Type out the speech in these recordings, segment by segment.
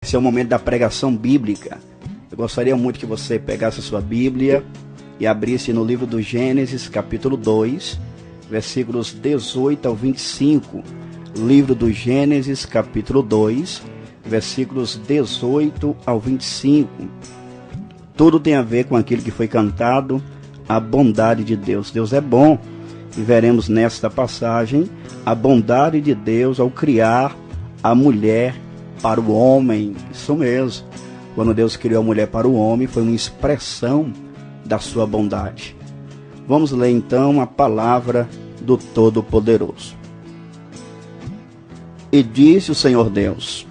Esse é o momento da pregação bíblica. Eu gostaria muito que você pegasse a sua Bíblia e abrisse no livro do Gênesis, capítulo 2, versículos 18 ao 25. Livro do Gênesis, capítulo 2, versículos 18 ao 25. Tudo tem a ver com aquilo que foi cantado, a bondade de Deus. Deus é bom. E veremos nesta passagem a bondade de Deus ao criar a mulher para o homem. Isso mesmo. Quando Deus criou a mulher para o homem, foi uma expressão da sua bondade. Vamos ler então a palavra do Todo-Poderoso. E disse o Senhor Deus: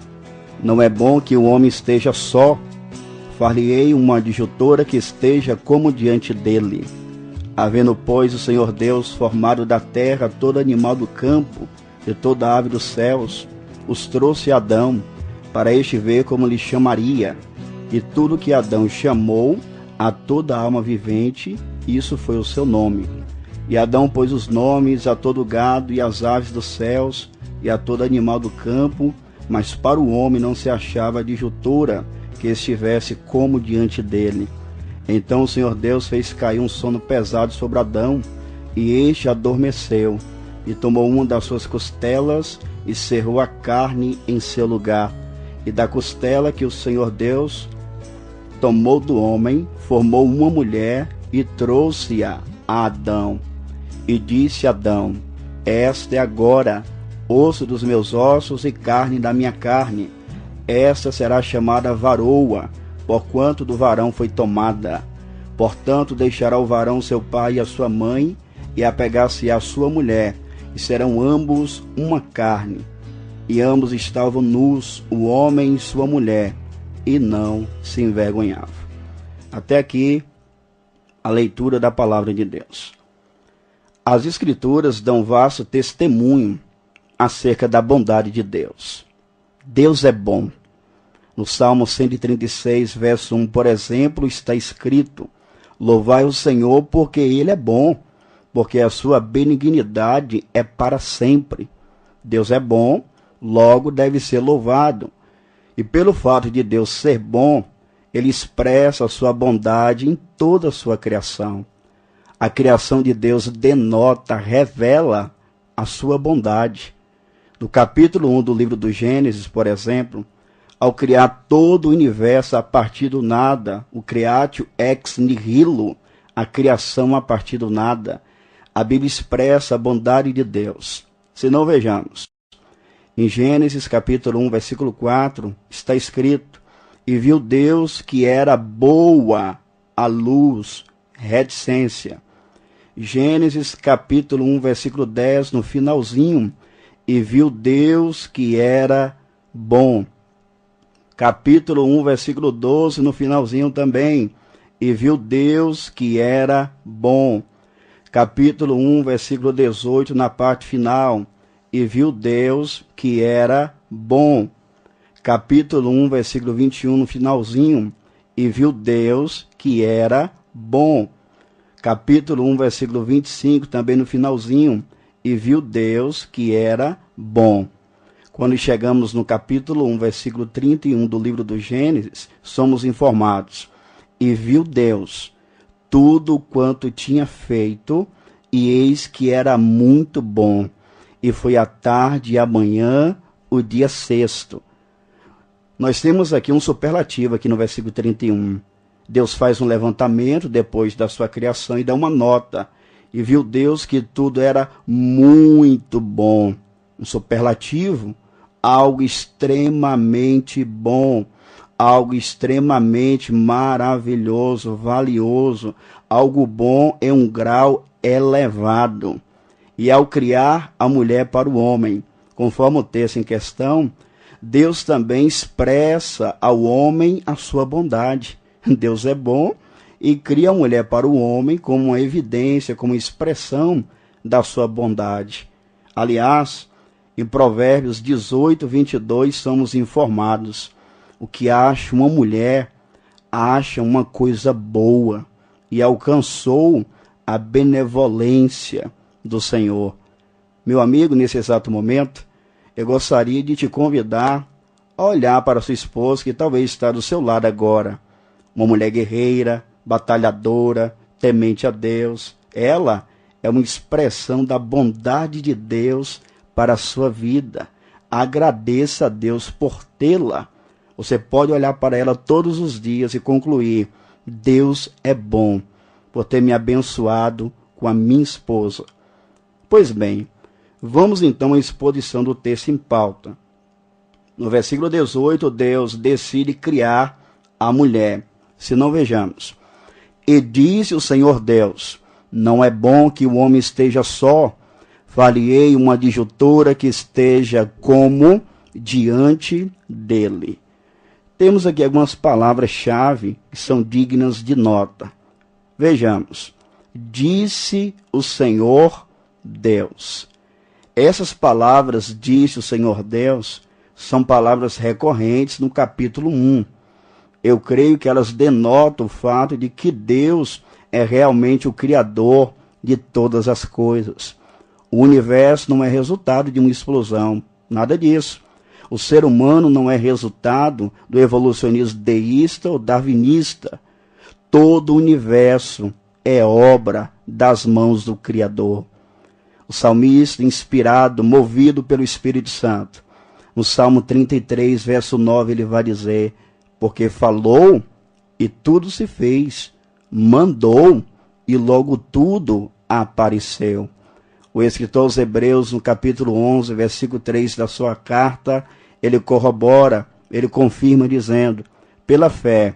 não é bom que o homem esteja só. Far-lhe-ei uma adjutora que esteja como diante dele. Havendo, pois, o Senhor Deus formado da terra todo animal do campo e toda ave dos céus, os trouxe a Adão, para este ver como lhe chamaria. E tudo que Adão chamou a toda alma vivente, isso foi o seu nome. E Adão pôs os nomes a todo gado e às aves dos céus e a todo animal do campo, mas para o homem não se achava adjutora que estivesse como diante dele. Então o Senhor Deus fez cair um sono pesado sobre Adão, e este adormeceu, e tomou uma das suas costelas e cerrou a carne em seu lugar. E da costela que o Senhor Deus tomou do homem, formou uma mulher e trouxe-a a Adão. E disse Adão: esta é agora osso dos meus ossos e carne da minha carne. Esta será chamada varoa, porquanto do varão foi tomada. Portanto, deixará o varão seu pai e a sua mãe, e apegar-se-á à sua mulher, e serão ambos uma carne. E ambos estavam nus, o homem e sua mulher, e não se envergonhavam. Até aqui, a leitura da palavra de Deus. As Escrituras dão vasto testemunho acerca da bondade de Deus. Deus é bom. No Salmo 136, verso 1, por exemplo, está escrito: louvai o Senhor porque Ele é bom, porque a sua benignidade é para sempre. Deus é bom, logo deve ser louvado. E pelo fato de Deus ser bom, Ele expressa a sua bondade em toda a sua criação. A criação de Deus denota, revela a sua bondade. No capítulo 1 do livro do Gênesis, por exemplo, ao criar todo o universo a partir do nada, o creatio ex nihilo, a criação a partir do nada, a Bíblia expressa a bondade de Deus. Se não, vejamos. Em Gênesis capítulo 1, versículo 4, está escrito: e viu Deus que era boa a luz, reticência. Gênesis capítulo 1, versículo 10, no finalzinho: e viu Deus que era bom. Capítulo 1, versículo 12, no finalzinho também: e viu Deus que era bom. Capítulo 1, versículo 18, na parte final: e viu Deus que era bom. Capítulo 1, versículo 21, no finalzinho: e viu Deus que era bom. Capítulo 1, versículo 25, também no finalzinho: e viu Deus que era bom. Quando chegamos no capítulo 1, versículo 31 do livro do Gênesis, somos informados: e viu Deus tudo quanto tinha feito, e eis que era muito bom. E foi a tarde e a manhã, o dia sexto. Nós temos aqui um superlativo aqui no versículo 31. Deus faz um levantamento depois da sua criação e dá uma nota. E viu Deus que tudo era muito bom. Um superlativo, algo extremamente bom, algo extremamente maravilhoso, valioso, algo bom em um grau elevado. E ao criar a mulher para o homem, conforme o texto em questão, Deus também expressa ao homem a sua bondade. Deus é bom e cria a mulher para o homem como uma evidência, como expressão da sua bondade. Aliás, em Provérbios 18, 22, somos informados: o que acha uma mulher, acha uma coisa boa, e alcançou a benevolência do Senhor. Meu amigo, nesse exato momento, eu gostaria de te convidar a olhar para sua esposa que talvez está do seu lado agora. Uma mulher guerreira, batalhadora, temente a Deus. Ela é uma expressão da bondade de Deus para a sua vida. Agradeça a Deus por tê-la. Você pode olhar para ela todos os dias e concluir: Deus é bom por ter me abençoado com a minha esposa. Pois bem, vamos então à exposição do texto em pauta. No versículo 18, Deus decide criar a mulher. Se não, vejamos. E disse o Senhor Deus: não é bom que o homem esteja só. Far-lhe-ei uma adjutora que esteja como diante dele. Temos aqui algumas palavras-chave que são dignas de nota. Vejamos. Disse o Senhor Deus. Essas palavras, disse o Senhor Deus, são palavras recorrentes no capítulo 1. Eu creio que elas denotam o fato de que Deus é realmente o Criador de todas as coisas. O universo não é resultado de uma explosão, nada disso. O ser humano não é resultado do evolucionismo deísta ou darwinista. Todo o universo é obra das mãos do Criador. O salmista, inspirado, movido pelo Espírito Santo, no Salmo 33, verso 9, ele vai dizer: porque falou e tudo se fez, mandou e logo tudo apareceu. O escritor aos Hebreus, no capítulo 11, versículo 3 da sua carta, ele corrobora, ele confirma dizendo: pela fé,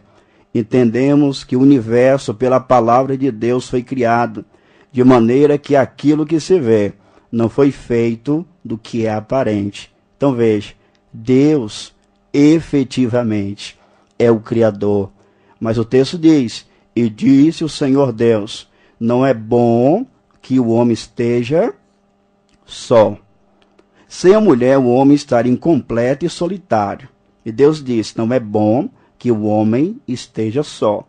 entendemos que o universo, pela palavra de Deus, foi criado, de maneira que aquilo que se vê não foi feito do que é aparente. Então veja, Deus efetivamente é o Criador. Mas o texto diz: e disse o Senhor Deus, não é bom que o homem esteja só. Sem a mulher, o homem estaria incompleto e solitário. E Deus disse: não é bom que o homem esteja só.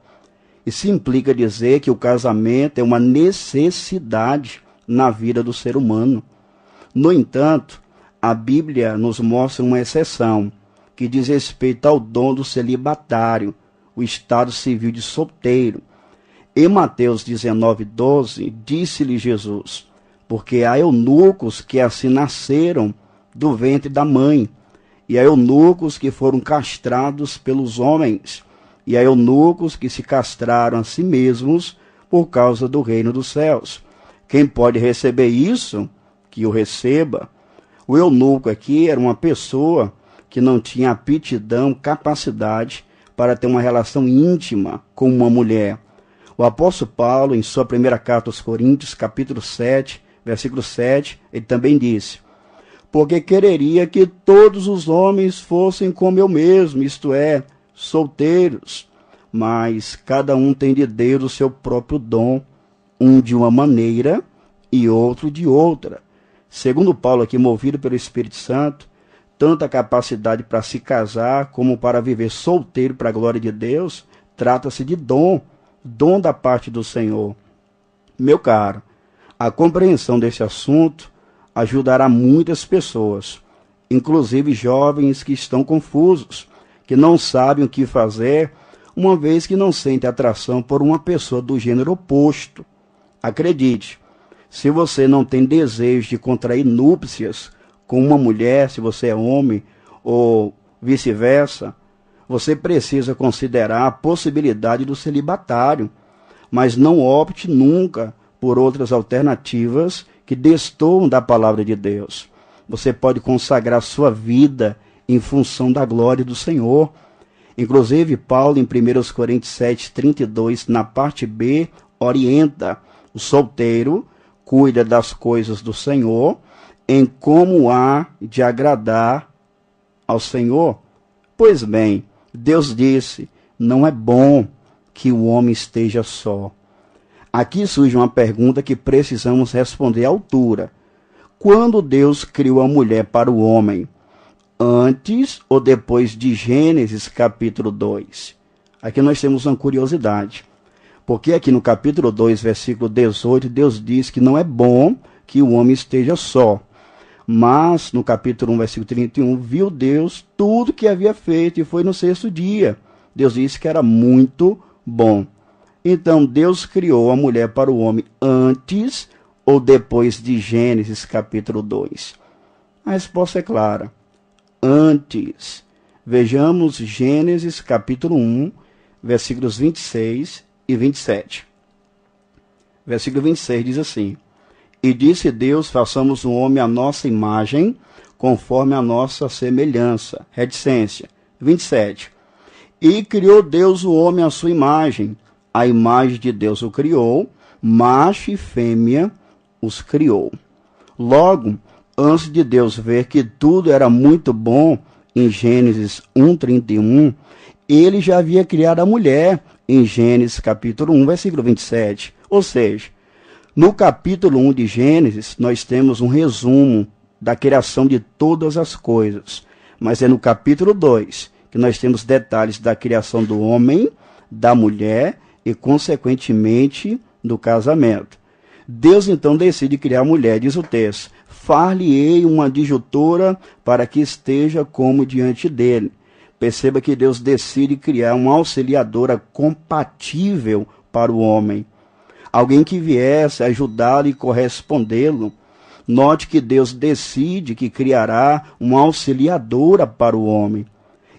Isso implica dizer que o casamento é uma necessidade na vida do ser humano. No entanto, a Bíblia nos mostra uma exceção, que diz respeito ao dom do celibatário, o estado civil de solteiro. Em Mateus 19:12, disse-lhe Jesus: porque há eunucos que assim nasceram do ventre da mãe, e há eunucos que foram castrados pelos homens, e há eunucos que se castraram a si mesmos por causa do reino dos céus. Quem pode receber isso, que o receba. O eunuco aqui era uma pessoa que não tinha aptidão, capacidade para ter uma relação íntima com uma mulher. O apóstolo Paulo, em sua primeira carta aos Coríntios, capítulo 7, versículo 7, ele também disse: porque quereria que todos os homens fossem como eu mesmo, isto é, solteiros, mas cada um tem de Deus o seu próprio dom, um de uma maneira e outro de outra. Segundo Paulo aqui, movido pelo Espírito Santo, tanto a capacidade para se casar como para viver solteiro para a glória de Deus, trata-se de dom da parte do Senhor. Meu caro, a compreensão desse assunto ajudará muitas pessoas, inclusive jovens que estão confusos, que não sabem o que fazer, uma vez que não sentem atração por uma pessoa do gênero oposto. Acredite, se você não tem desejo de contrair núpcias com uma mulher, se você é homem, ou vice-versa, você precisa considerar a possibilidade do celibatário, mas não opte nunca por outras alternativas que destoam da palavra de Deus. Você pode consagrar sua vida em função da glória do Senhor. Inclusive, Paulo, em 1 Coríntios 7, 32, na parte B, orienta: o solteiro cuida das coisas do Senhor, em como há de agradar ao Senhor. Pois bem, Deus disse: não é bom que o homem esteja só. Aqui surge uma pergunta que precisamos responder à altura. Quando Deus criou a mulher para o homem? Antes ou depois de Gênesis capítulo 2? Aqui nós temos uma curiosidade. Porque aqui no capítulo 2, versículo 18, Deus diz que não é bom que o homem esteja só. Mas, no capítulo 1, versículo 31, viu Deus tudo que havia feito, e foi no sexto dia. Deus disse que era muito bom. Então, Deus criou a mulher para o homem antes ou depois de Gênesis, capítulo 2? A resposta é clara. Antes. Vejamos Gênesis, capítulo 1, versículos 26 e 27. Versículo 26 diz assim: E disse Deus, façamos o homem à nossa imagem, conforme a nossa semelhança. Reticência. 27. E criou Deus o homem à sua imagem. A imagem de Deus o criou, macho e fêmea os criou. Logo, antes de Deus ver que tudo era muito bom, em Gênesis 1:31, ele já havia criado a mulher, em Gênesis capítulo 1, versículo 27. Ou seja, no capítulo 1 de Gênesis, nós temos um resumo da criação de todas as coisas. Mas é no capítulo 2 que nós temos detalhes da criação do homem, da mulher e, consequentemente, do casamento. Deus, então, decide criar a mulher, diz o texto: far-lhe-ei uma adjutora para que esteja como diante dele. Perceba que Deus decide criar uma auxiliadora compatível para o homem. Alguém que viesse ajudá-lo e correspondê-lo. Note que Deus decide que criará uma auxiliadora para o homem.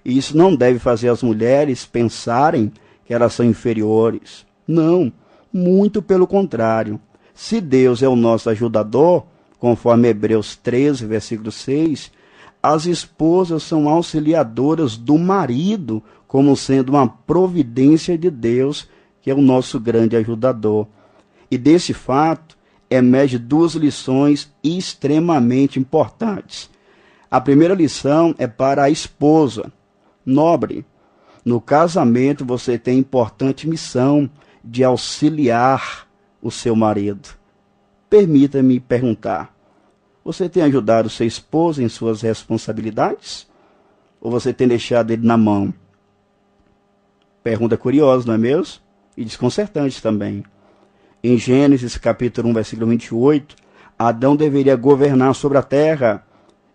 E isso não deve fazer as mulheres pensarem que elas são inferiores. Não, muito pelo contrário. Se Deus é o nosso ajudador, conforme Hebreus 13, versículo 6, as esposas são auxiliadoras do marido, como sendo uma providência de Deus, que é o nosso grande ajudador. E desse fato, emerge duas lições extremamente importantes. A primeira lição é para a esposa. Nobre, no casamento você tem importante missão de auxiliar o seu marido. Permita-me perguntar: você tem ajudado seu esposo em suas responsabilidades? Ou você tem deixado ele na mão? Pergunta curiosa, não é mesmo? E desconcertante também. Em Gênesis capítulo 1, versículo 28, Adão deveria governar sobre a terra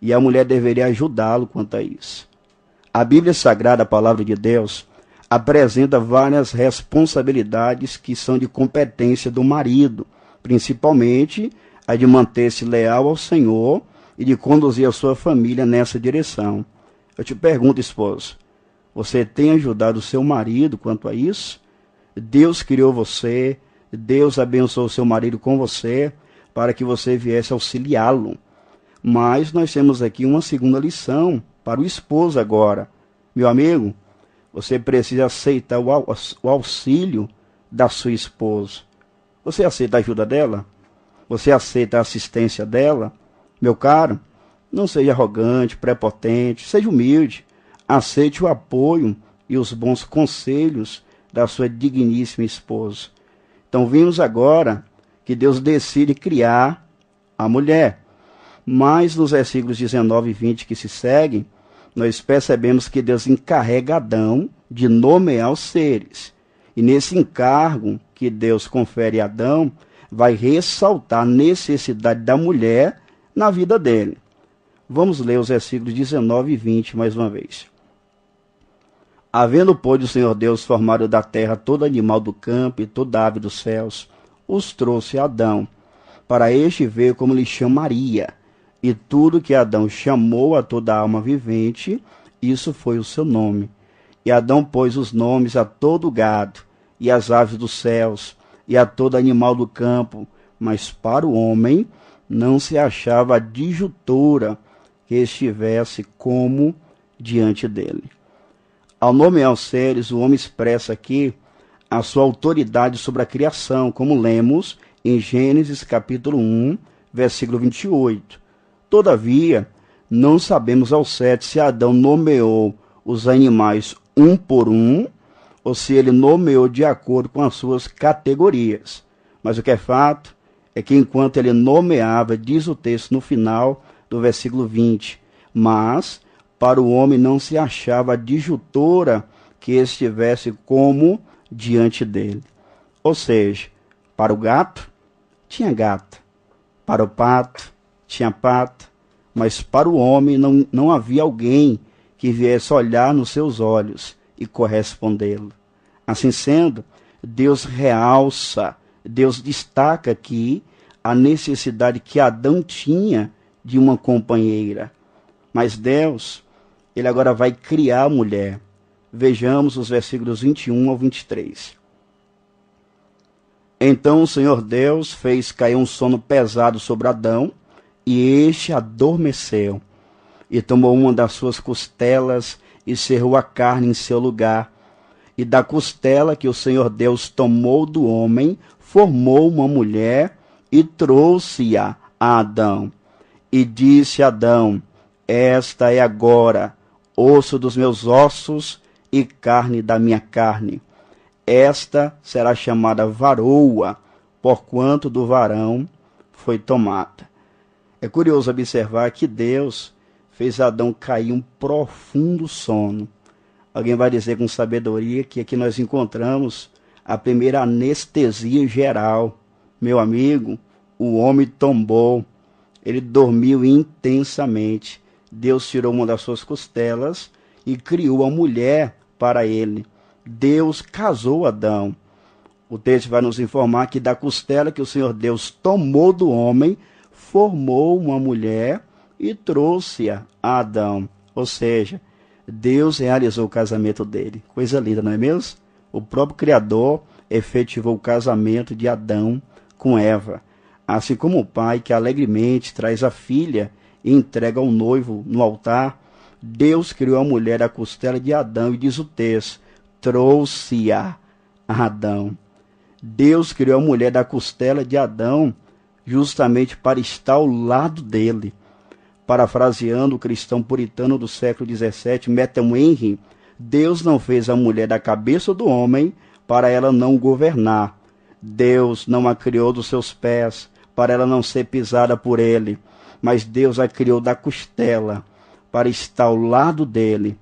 e a mulher deveria ajudá-lo quanto a isso. A Bíblia Sagrada, a palavra de Deus, apresenta várias responsabilidades que são de competência do marido, principalmente a de manter-se leal ao Senhor e de conduzir a sua família nessa direção. Eu te pergunto, esposo, você tem ajudado o seu marido quanto a isso? Deus criou você, Deus abençoou o seu marido com você para que você viesse auxiliá-lo. Mas nós temos aqui uma segunda lição para o esposo agora. Meu amigo, você precisa aceitar o auxílio da sua esposa. Você aceita a ajuda dela? Você aceita a assistência dela? Meu caro, não seja arrogante, prepotente, seja humilde. Aceite o apoio e os bons conselhos da sua digníssima esposa. Então vimos agora que Deus decide criar a mulher. Mas nos versículos 19 e 20 que se seguem, nós percebemos que Deus encarrega Adão de nomear os seres. E nesse encargo que Deus confere a Adão, vai ressaltar a necessidade da mulher na vida dele. Vamos ler os versículos 19 e 20 mais uma vez. Havendo, pois, o Senhor Deus formado da terra todo animal do campo e toda ave dos céus, os trouxe a Adão, para este ver como lhe chamaria. E tudo que Adão chamou a toda alma vivente, isso foi o seu nome. E Adão pôs os nomes a todo o gado, e às aves dos céus, e a todo animal do campo, mas para o homem não se achava adjutora que estivesse como diante dele. Ao nomear os seres, o homem expressa aqui a sua autoridade sobre a criação, como lemos em Gênesis capítulo 1, versículo 28. Todavia, não sabemos ao certo se Adão nomeou os animais um por um, ou se ele nomeou de acordo com as suas categorias. Mas o que é fato é que enquanto ele nomeava, diz o texto no final do versículo 20, mas para o homem não se achava adjutora que estivesse como diante dele. Ou seja, para o gato, tinha gata. Para o pato, tinha pato. mas para o homem não havia alguém que viesse olhar nos seus olhos e correspondê-lo. Assim sendo, Deus realça, Deus destaca aqui a necessidade que Adão tinha de uma companheira. Mas Deus, ele agora vai criar a mulher. Vejamos os versículos 21 ao 23. Então o Senhor Deus fez cair um sono pesado sobre Adão, e este adormeceu. E tomou uma das suas costelas e cerrou a carne em seu lugar. E da costela que o Senhor Deus tomou do homem, formou uma mulher e trouxe-a a Adão. E disse Adão: esta é agora osso dos meus ossos e carne da minha carne. Esta será chamada varoa, porquanto do varão foi tomada. É curioso observar que Deus fez Adão cair um profundo sono. Alguém vai dizer com sabedoria que aqui nós encontramos a primeira anestesia geral. Meu amigo, o homem tombou, ele dormiu intensamente. Deus tirou uma das suas costelas e criou a mulher para ele. Deus casou Adão. O texto vai nos informar que da costela que o Senhor Deus tomou do homem, formou uma mulher e trouxe-a a Adão. Ou seja, Deus realizou o casamento dele. Coisa linda, não é mesmo? O próprio Criador efetivou o casamento de Adão com Eva. Assim como o pai que alegremente traz a filha e entrega ao noivo no altar, Deus criou a mulher da costela de Adão e diz o texto: trouxe-a a Adão. Deus criou a mulher da costela de Adão justamente para estar ao lado dele. Parafraseando o cristão puritano do século XVII, Matthew Henry, Deus não fez a mulher da cabeça do homem para ela não governar. Deus não a criou dos seus pés para ela não ser pisada por ele, mas Deus a criou da costela para estar ao lado dele,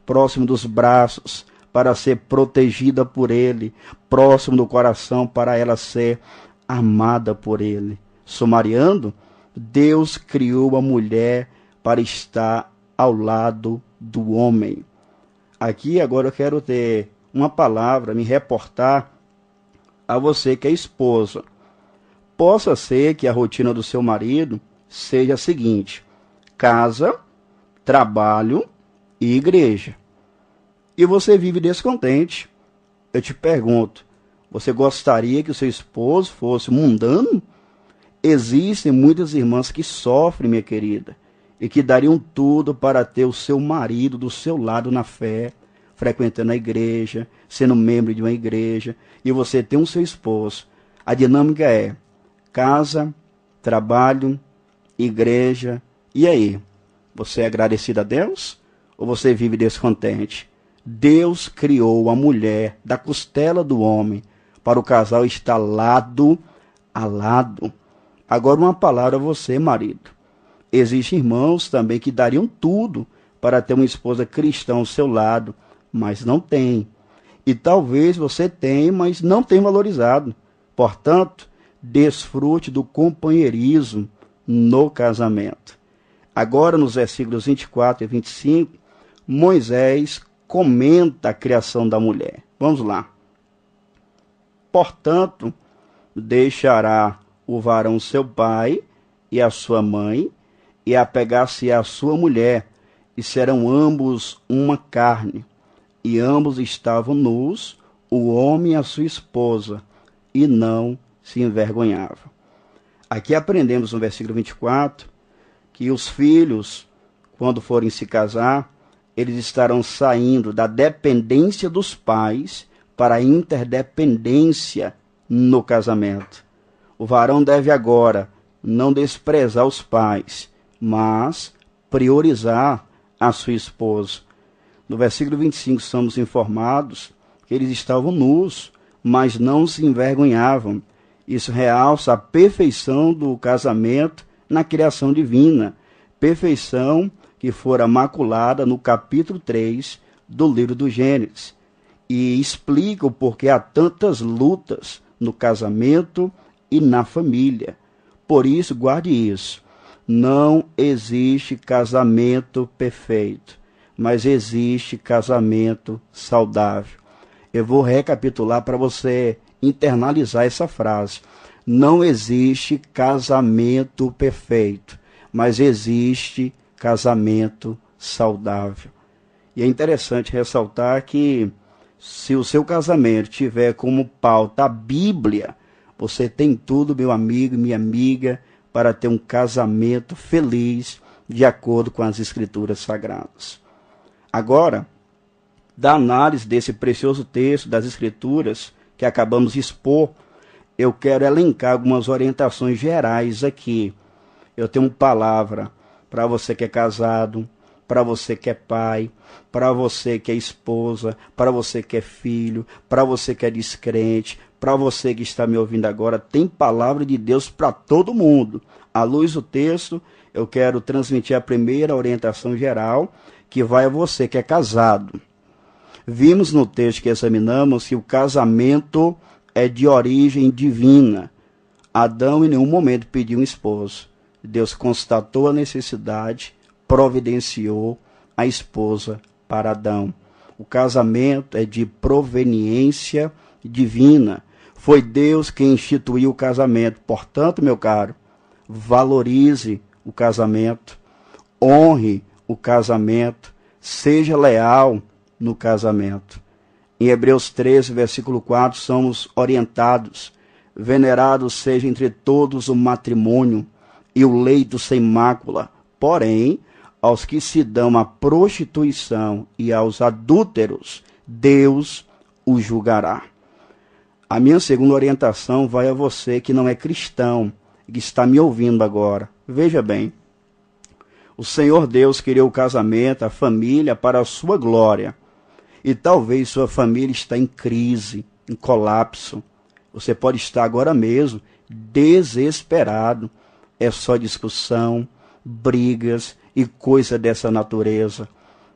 próximo dos braços, para ser protegida por ele, próximo do coração, para ela ser amada por ele. Sumariando, Deus criou a mulher para estar ao lado do homem. Aqui agora eu quero ter uma palavra, me reportar a você que é esposa. Possa ser que a rotina do seu marido seja a seguinte: casa, trabalho e igreja. E você vive descontente. Eu te pergunto, você gostaria que o seu esposo fosse mundano? Existem muitas irmãs que sofrem, minha querida, e que dariam tudo para ter o seu marido do seu lado na fé, frequentando a igreja, sendo membro de uma igreja, e você tem o seu esposo. A dinâmica é casa, trabalho, igreja. E aí? Você é agradecido a Deus? Ou você vive descontente? Deus criou a mulher da costela do homem para o casal estar lado a lado. Agora uma palavra a você, marido. Existem irmãos também que dariam tudo para ter uma esposa cristã ao seu lado, mas não tem. E talvez você tenha, mas não tem valorizado. Portanto, desfrute do companheirismo no casamento. Agora, nos versículos 24 e 25, Moisés comenta a criação da mulher. Vamos lá. Portanto, deixará o varão seu pai e a sua mãe, e apegar-se à sua mulher, e serão ambos uma carne. E ambos estavam nus, o homem e a sua esposa, e não se envergonhavam. Aqui aprendemos no versículo 24, que os filhos, quando forem se casar, eles estarão saindo da dependência dos pais para a interdependência no casamento. O varão deve agora não desprezar os pais, mas priorizar a sua esposa. No versículo 25 somos informados que eles estavam nus, mas não se envergonhavam. Isso realça a perfeição do casamento na criação divina, perfeição que fora maculada no capítulo 3 do livro do Gênesis, e explica o porquê há tantas lutas no casamento e na família. Por isso, guarde isso. Não existe casamento perfeito, mas existe casamento saudável. Eu vou recapitular para você internalizar essa frase. Não existe casamento perfeito, mas existe casamento saudável. E é interessante ressaltar que se o seu casamento tiver como pauta a Bíblia, você tem tudo, meu amigo e minha amiga, para ter um casamento feliz de acordo com as Escrituras Sagradas. Agora, da análise desse precioso texto das Escrituras que acabamos de expor, eu quero elencar algumas orientações gerais aqui. Eu tenho uma palavra para você que é casado, para você que é pai, para você que é esposa, para você que é filho, para você que é descrente, para você que está me ouvindo agora. Tem palavra de Deus para todo mundo. À luz do texto, eu quero transmitir a primeira orientação geral, que vai a você que é casado. Vimos no texto que examinamos que o casamento é de origem divina. Adão em nenhum momento pediu um esposo. Deus constatou a necessidade, providenciou a esposa para Adão. O casamento é de proveniência divina. Foi Deus quem instituiu o casamento. Portanto, meu caro, valorize o casamento, honre o casamento, seja leal no casamento. Em Hebreus 13, versículo 4, somos orientados: venerado seja entre todos o matrimônio e o leito sem mácula, porém, aos que se dão à prostituição e aos adúlteros, Deus os julgará. A minha segunda orientação vai a você que não é cristão, que está me ouvindo agora. Veja bem, o Senhor Deus criou o casamento, a família, para a sua glória. E talvez sua família está em crise, em colapso. Você pode estar agora mesmo desesperado. É só discussão, brigas e coisa dessa natureza.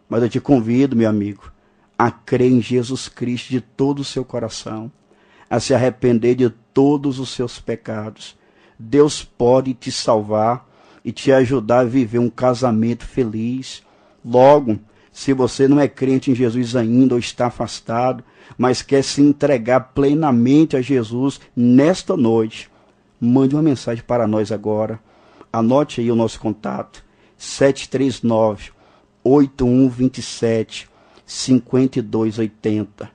Mas eu te convido, meu amigo, a crer em Jesus Cristo de todo o seu coração, a se arrepender de todos os seus pecados. Deus pode te salvar e te ajudar a viver um casamento feliz. Logo, se você não é crente em Jesus ainda ou está afastado, mas quer se entregar plenamente a Jesus nesta noite, mande uma mensagem para nós agora. Anote aí o nosso contato: 739-8127-5280.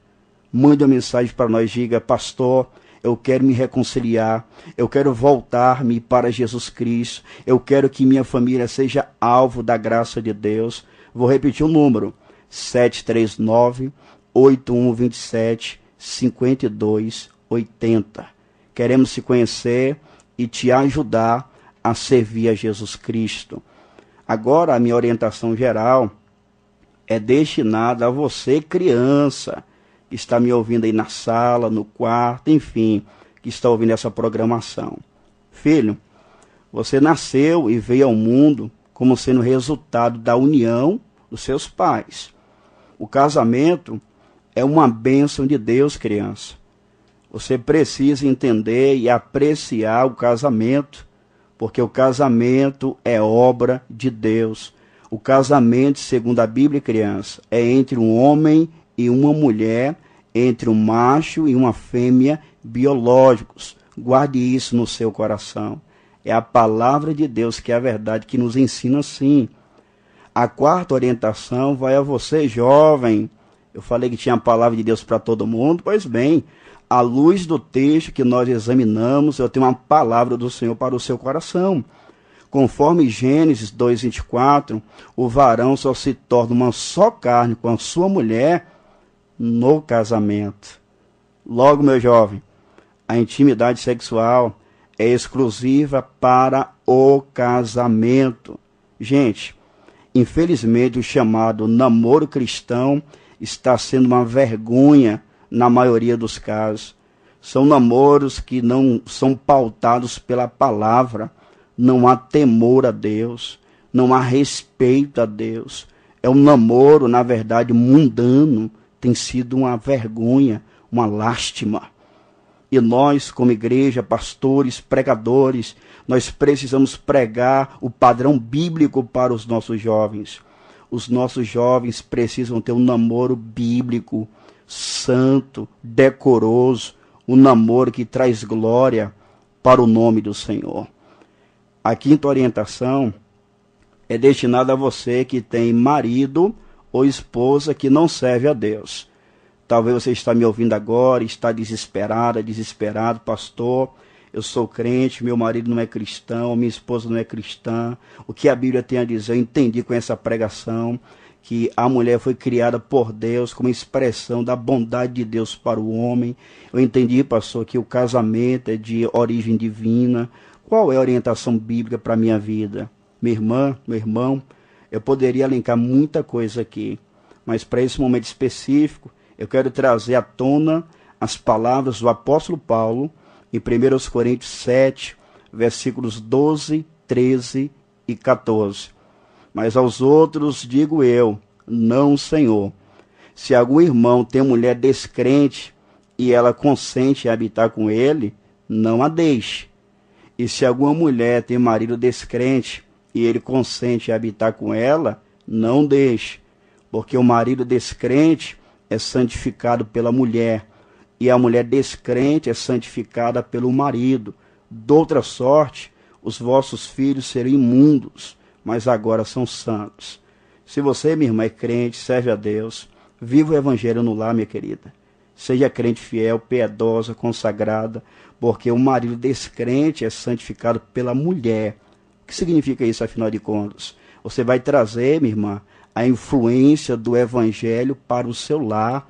Mande uma mensagem para nós, diga: pastor, eu quero me reconciliar, eu quero voltar-me para Jesus Cristo, eu quero que minha família seja alvo da graça de Deus. Vou repetir o número: 739-8127-5280. Queremos se conhecer e te ajudar a servir a Jesus Cristo. Agora, a minha orientação geral é destinada a você, criança, que está me ouvindo aí na sala, no quarto, enfim, que está ouvindo essa programação. Filho, você nasceu e veio ao mundo como sendo resultado da união dos seus pais. O casamento é uma bênção de Deus, criança. Você precisa entender e apreciar o casamento, porque o casamento é obra de Deus. O casamento, segundo a Bíblia, criança, é entre um homem e uma mulher, entre um macho e uma fêmea biológicos. Guarde isso no seu coração. É a palavra de Deus que é a verdade, que nos ensina assim. A quarta orientação vai a você, jovem. Eu falei que tinha a palavra de Deus para todo mundo. Pois bem, à luz do texto que nós examinamos, eu tenho uma palavra do Senhor para o seu coração. Conforme Gênesis 2:24, o varão só se torna uma só carne com a sua mulher no casamento. Logo, meu jovem, a intimidade sexual é exclusiva para o casamento. Gente, infelizmente o chamado namoro cristão está sendo uma vergonha na maioria dos casos. São namoros que não são pautados pela palavra. Não há temor a Deus, não há respeito a Deus. É um namoro, na verdade, mundano. Tem sido uma vergonha, uma lástima. E nós, como igreja, pastores, pregadores, nós precisamos pregar o padrão bíblico para os nossos jovens. Os nossos jovens precisam ter um namoro bíblico, santo, decoroso, um namoro que traz glória para o nome do Senhor. A quinta orientação é destinada a você que tem marido ou esposa que não serve a Deus. Talvez você está me ouvindo agora, está desesperado, pastor, eu sou crente, meu marido não é cristão, minha esposa não é cristã. O que a Bíblia tem a dizer? Eu entendi com essa pregação que a mulher foi criada por Deus como expressão da bondade de Deus para o homem. Eu entendi, pastor, que o casamento é de origem divina. Qual é a orientação bíblica para a minha vida? Minha irmã, meu irmão, eu poderia elencar muita coisa aqui, mas para esse momento específico, eu quero trazer à tona as palavras do apóstolo Paulo em 1 Coríntios 7, versículos 12, 13 e 14. Mas aos outros digo eu, não, Senhor. Se algum irmão tem mulher descrente e ela consente em habitar com ele, não a deixe. E se alguma mulher tem marido descrente e ele consente em habitar com ela, não deixe. Porque o marido descrente é santificado pela mulher, e a mulher descrente é santificada pelo marido. De outra sorte, os vossos filhos serão imundos, mas agora são santos. Se você, minha irmã, é crente, serve a Deus, viva o evangelho no lar, minha querida. Seja crente fiel, piedosa, consagrada, porque o marido descrente é santificado pela mulher. O que significa isso, afinal de contas? Você vai trazer, minha irmã, a influência do evangelho para o seu lar.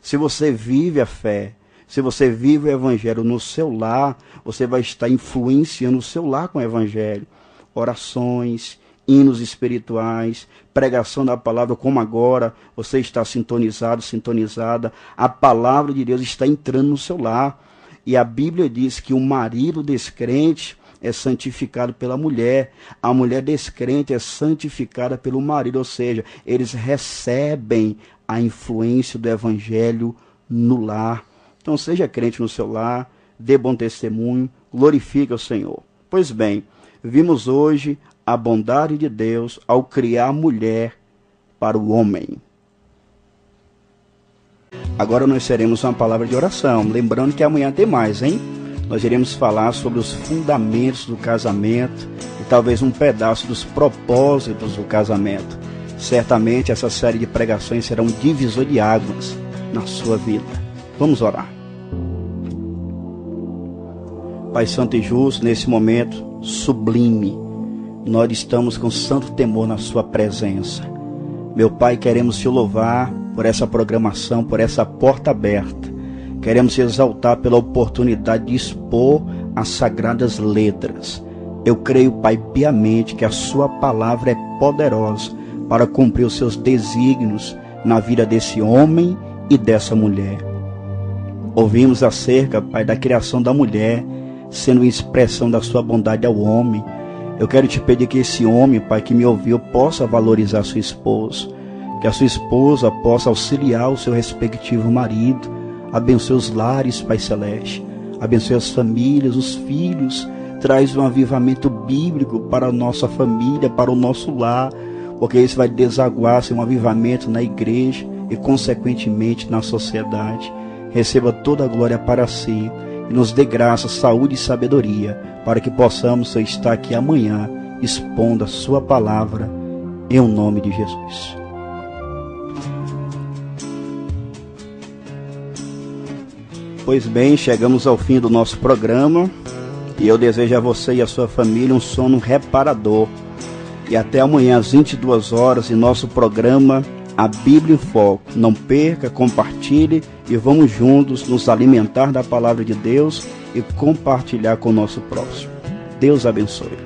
Se você vive a fé, se você vive o evangelho no seu lar, você vai estar influenciando o seu lar com o evangelho. Orações, hinos espirituais, pregação da palavra, como agora você está sintonizado, sintonizada, a palavra de Deus está entrando no seu lar. E a Bíblia diz que o marido descrente é santificado pela mulher, a mulher descrente é santificada pelo marido, ou seja, eles recebem a influência do evangelho no lar. Então seja crente no seu lar, dê bom testemunho, glorifique o Senhor. Pois bem, vimos hoje a bondade de Deus ao criar a mulher para o homem. Agora nós teremos uma palavra de oração, lembrando que amanhã tem mais, hein? Nós iremos falar sobre os fundamentos do casamento e talvez um pedaço dos propósitos do casamento. Certamente essa série de pregações será um divisor de águas na sua vida. Vamos orar. Pai Santo e Justo, nesse momento sublime, nós estamos com santo temor na sua presença. Meu Pai, queremos te louvar por essa programação, por essa porta aberta. Queremos te exaltar pela oportunidade de expor as sagradas letras. Eu creio, Pai, piamente que a sua palavra é poderosa para cumprir os seus desígnios na vida desse homem e dessa mulher. Ouvimos acerca, Pai, da criação da mulher, sendo expressão da sua bondade ao homem. Eu quero te pedir que esse homem, Pai, que me ouviu, possa valorizar a sua esposa, que a sua esposa possa auxiliar o seu respectivo marido. Abençoe os lares, Pai Celeste, abençoe as famílias, os filhos, traz um avivamento bíblico para a nossa família, para o nosso lar, porque isso vai desaguar-se um avivamento na igreja e, consequentemente, na sociedade. Receba toda a glória para si e nos dê graça, saúde e sabedoria, para que possamos estar aqui amanhã expondo a sua palavra, em nome de Jesus. Pois bem, chegamos ao fim do nosso programa e eu desejo a você e a sua família um sono reparador. E até amanhã às 22 horas em nosso programa A Bíblia em Foco. Não perca, compartilhe e vamos juntos nos alimentar da palavra de Deus e compartilhar com o nosso próximo. Deus abençoe.